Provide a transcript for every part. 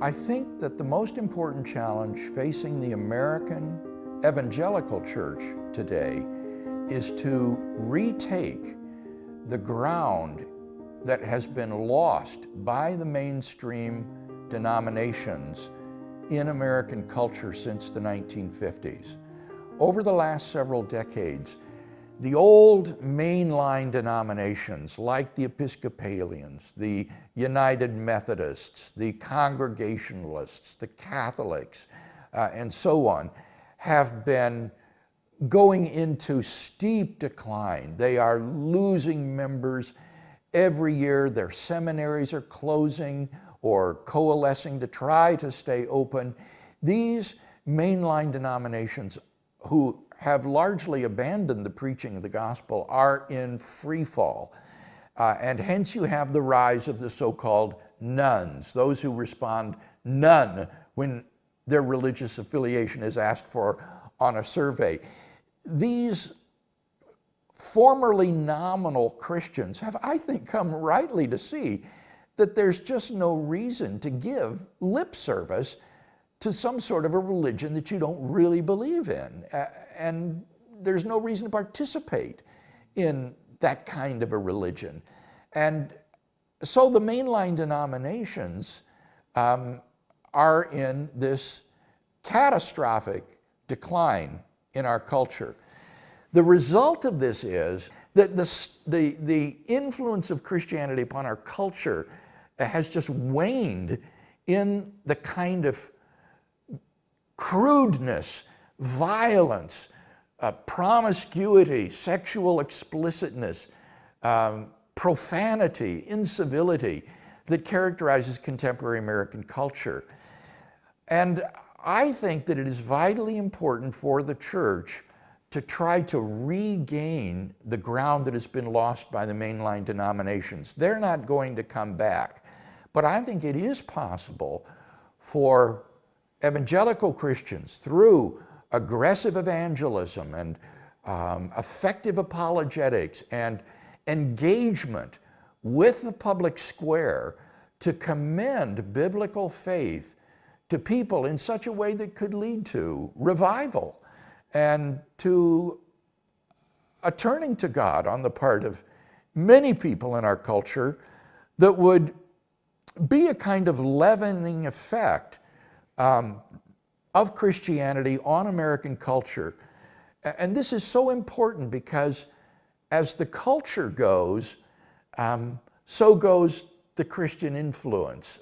I think that the most important challenge facing the American evangelical church today is to retake the ground that has been lost by the mainstream denominations in American culture since the 1950s. Over the last several decades, the old mainline denominations like the Episcopalians, the United Methodists, the Congregationalists, the Catholics, and so on, have been going into steep decline. They are losing members every year. Their seminaries are closing or coalescing to try to stay open. These mainline denominations, who have largely abandoned the preaching of the gospel, are in free fall. And hence you have the rise of the so-called nones, those who respond none when their religious affiliation is asked for on a survey. These formerly nominal Christians have, I think, come rightly to see that there's just no reason to give lip service to some sort of a religion that you don't really believe in. And there's no reason to participate in that kind of a religion. And so the mainline denominations are in this catastrophic decline in our culture. The result of this is that the influence of Christianity upon our culture has just waned in the kind of crudeness, violence, promiscuity, sexual explicitness, profanity, incivility that characterizes contemporary American culture. And I think that it is vitally important for the church to try to regain the ground that has been lost by the mainline denominations. They're not going to come back. But I think it is possible for evangelical Christians, through aggressive evangelism and effective apologetics and engagement with the public square, to commend biblical faith to people in such a way that could lead to revival and to a turning to God on the part of many people in our culture that would be a kind of leavening effect of Christianity on American culture. And this is so important because as the culture goes, so goes the Christian influence.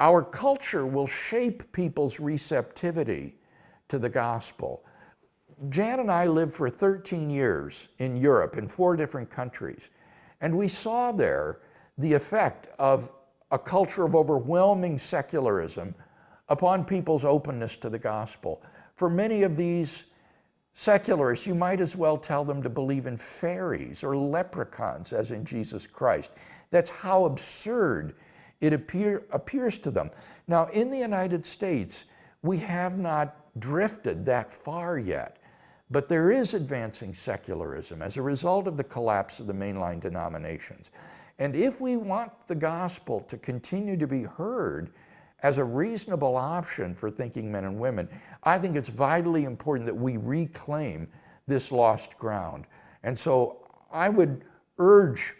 Our culture will shape people's receptivity to the gospel. Jan and I lived for 13 years in Europe, in 4 different countries, and we saw there the effect of a culture of overwhelming secularism upon people's openness to the gospel. For many of these secularists, you might as well tell them to believe in fairies or leprechauns as in Jesus Christ. That's how absurd it appears to them. Now, in the United States, we have not drifted that far yet, but there is advancing secularism as a result of the collapse of the mainline denominations. And if we want the gospel to continue to be heard as a reasonable option for thinking men and women, I think it's vitally important that we reclaim this lost ground. And so I would urge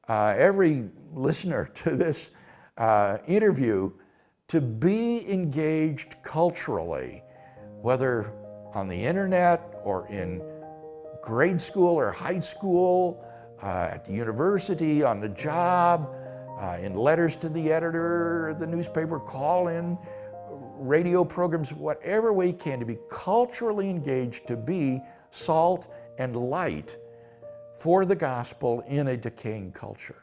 every listener to this interview to be engaged culturally, whether on the internet or in grade school or high school, at the university, on the job, in letters to the editor, the newspaper, call-in, radio programs, whatever way you can, to be culturally engaged, to be salt and light for the gospel in a decaying culture.